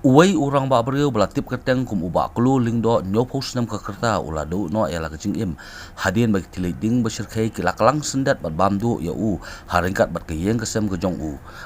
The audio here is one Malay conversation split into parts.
Uwai Rangbah Briew belatip kyrteng kum Bah Klo Lyngdoh nohphai snem ka kyrta uladu no ya la jingim hadien bagi thylliej ding ba Shyrkhei klang syndet bat bamdu ya ryngkat bat iing kesem ke jong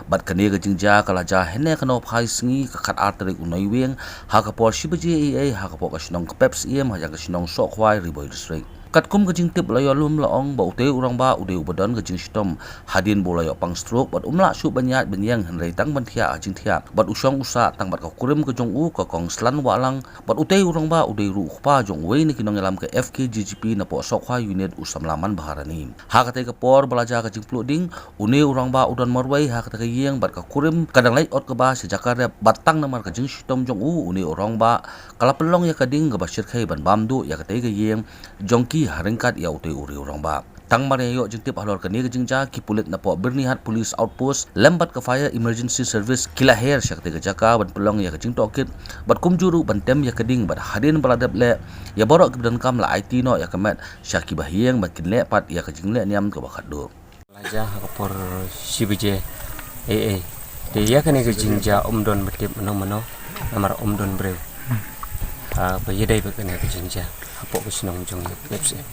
bat kane ke jingjia kalaja hynne ka nohphai sngi ka khat arterik unai weng hapoh baje eiei hapoh ka shnong Kpep Syiem hajan ka shnong Sohkhwai Bhoi district kat kum ke jingtip layo lum laong ba ute Rangbah ude ubadon ke jingstom hadien bolayo pang stroke bat umla su banyat benyang henrei tang banthia jingthia bat usong usa tang bat ka kurim ke jong ka kong slan walang bat ute Rangbah ude ru khpa jong wei ni kinong elam ke FKGGP na po Sohkhwai unit usamlaman baharani ha kate ka por belaja ke Jingpluh ding une Rangbah udon marwai ha kate iing bat ka kurim kadang lai ot ke ba sejakare batang namar ke jingstom jong une Rangbah kala pelong ya kading ke ba Shyrkhei ban bamdu ya kate ke iing jong ryngkat ya ute uri Rangbah tang mareyo jingtip ahlor kane ke jingjia ki pulit na po bernihat police outpost lembat ke fire emergency service kila her syakte ke jaka ban pelong ya ke jingtokit bat kumjuru bantem ya keding bat hadin baladap le ya borok ke dan kam la IT no ya kemet syaki bahieng bat kinle pat ya ke jingle niam ke bakat do laja hakapor sibeje eiei de ya kane ke jingjia don betip meno namar don Briew ba yedai ba kane ke jingjia hapoh ke shnong jong Kpep Syiem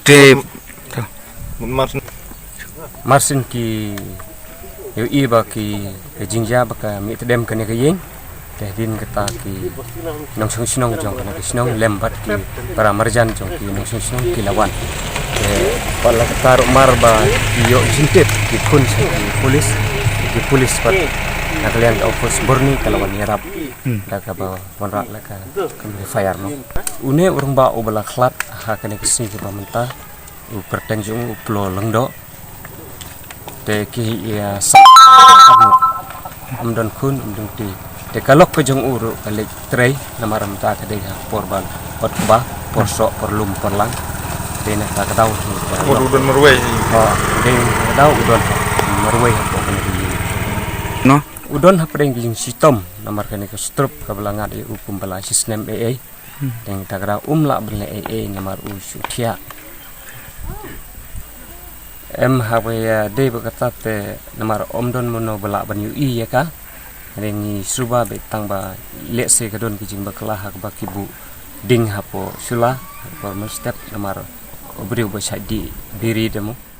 de marsin ki yo iba ki jingjia ba ka mi tedem kane ke iing de din kata ki nong shnong jong kane ke shnong lembat ki para marjan jong ki nong shnong ki lawan de pala kata mar ba yo jintip ki kun ki polis pat nakalian ka office borni kalawan yarap daga ba wanra la ka fire no une Rangbah ubala khlat ha kane ke sing ba menta u kyrteng jong u Klo Lyngdoh de ki ya don kun don ti de kalok ke jong uru kalik trei namaram ta ka de porban pot ba porsok perlum perlang de na ka dau udon marwai de dau udon marwai hapoh kane no udon hapdeng jing sitom namar kane ke strup ka belangat u kumbala snem eiei deng tagra umla bele eiei namar u sutia hawaya de bakatate namar don mono bala banyu ya ka rengi suba betang ba lese kadon ki jing bakla hak bakibu ding hapo sula for step namar Briew ba di diri demo